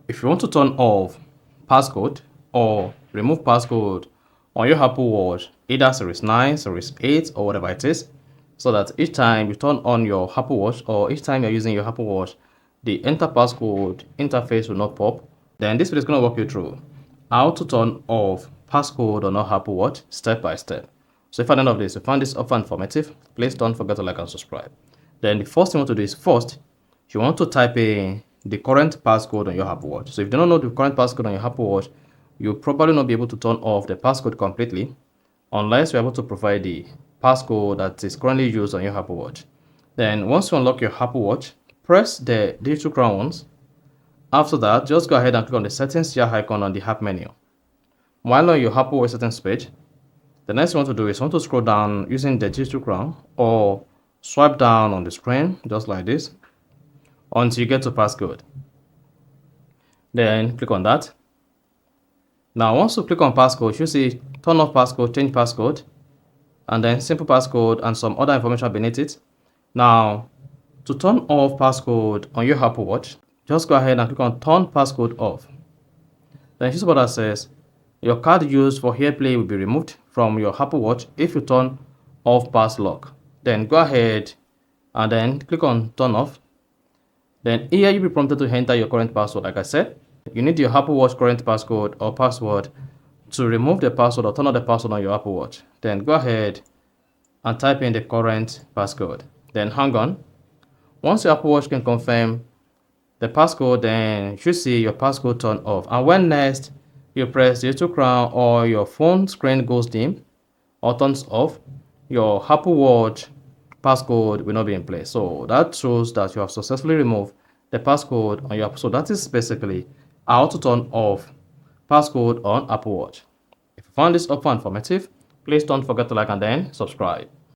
If you want to turn off passcode or remove passcode on your Apple Watch, either Series 9, Series 8 or whatever it is, so that each time you turn on your Apple Watch or each time you're using your Apple Watch, the enter passcode interface will not pop, then this video is going to walk you through how to turn off passcode on your Apple Watch step by step. So if at the end of this you find this offer informative, please don't forget to like and subscribe. Then the first thing you want to do is first, you want to type in the current passcode on your Apple Watch. So if you do not know the current passcode on your Apple Watch, you'll probably not be able to turn off the passcode completely unless you're able to provide the passcode that is currently used on your Apple Watch. Then once you unlock your Apple Watch, press the digital crown once. After that, just go ahead and click on the settings gear icon on the app menu. While on your Apple Watch settings page, the next thing you want to do is you want to scroll down using the digital crown or swipe down on the screen just like this until you get to passcode. Then click on that. Now once you click on passcode, you see turn off passcode, change passcode, and then simple passcode and some other information beneath it. Now to turn off passcode on your Apple Watch, just go ahead and click on turn passcode off. Then you see what that says, your card used for AirPlay will be removed from your Apple Watch if you turn off pass lock. Then go ahead and then click on turn off. Then here you'll be prompted to enter your current password. Like I said, you need your Apple Watch current passcode or password to remove the password or turn on the password on your Apple Watch. Then go ahead and type in the current passcode. Then hang on. Once your Apple Watch can confirm the passcode, then you should see your passcode turn off. And when next you press the digital crown or your phone screen goes dim or turns off, your Apple Watch passcode will not be in place. So that shows that you have successfully removed the passcode on your Apple. So that is basically how to turn off passcode on Apple Watch. If you found this offer informative, please don't forget to like and then subscribe.